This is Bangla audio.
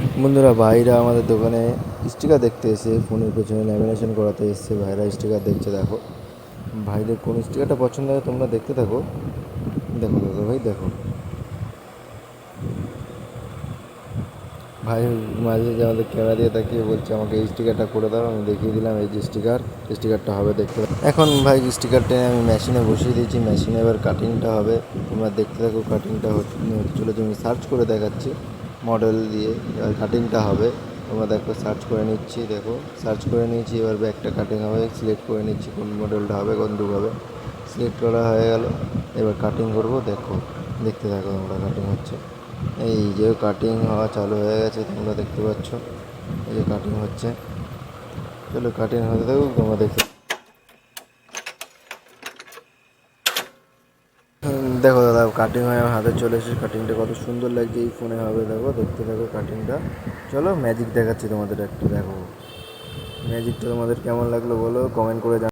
বন্ধুরা, ভাইরা আমাদের দোকানে স্টিকার দেখতে এসে ফোনের পেছনে ল্যামিনেশন করাতে এসছে। ভাইরা স্টিকার দেখছে, দেখো ভাইদের কোন স্টিকারটা পছন্দ হয় তোমরা দেখতে থাকো। দেখো দাদা ভাই, দেখো ভাই মাঝে যে আমাদের ক্যামেরা দিয়ে তাকিয়ে বলছে আমাকে এই স্টিকারটা করে দাও। আমি দেখিয়ে দিলাম এই যে স্টিকারটা হবে, দেখতে এখন ভাই স্টিকারটা আমি মেশিনে বসিয়ে দিয়েছি। মেশিনে এবার কাটিংটা হবে, তোমরা দেখতে থাকো। কাটিংটা চলে আমি সার্চ করে দেখাচ্ছি মডেল দিয়ে। এবার কাটিংটা হবে, তোমরা দেখো। সার্চ করে নিচ্ছি, দেখো সার্চ করে নিয়েছি। এবার ব্যাগটা কাটিং হবে, সিলেক্ট করে নিচ্ছি কোন মডেলটা হবে, কোন দুটো হবে। সিলেক্ট করা হয়ে গেল, এবার কাটিং করব। দেখো, দেখতে থাকো তোমরা, কাটিং হচ্ছে। এই যে কাটিং হওয়া চালু হয়ে গেছে, তোমরা দেখতে পাচ্ছ। এই যে কাটিং হচ্ছে, চলো কাটিং হতে থাকুক, তোমরা দেখতে দেখো দাদা। কাটিং হয়ে আমার হাতে চলে এসেছে। কাটিংটা কত সুন্দর লাগছে, এই ফোনে হবে। দেখো, দেখতে থাকো কাটিংটা। চলো ম্যাজিক দেখাচ্ছি তোমাদের একটা, দেখো ম্যাজিকটা তোমাদের কেমন লাগলো বলো, কমেন্ট করে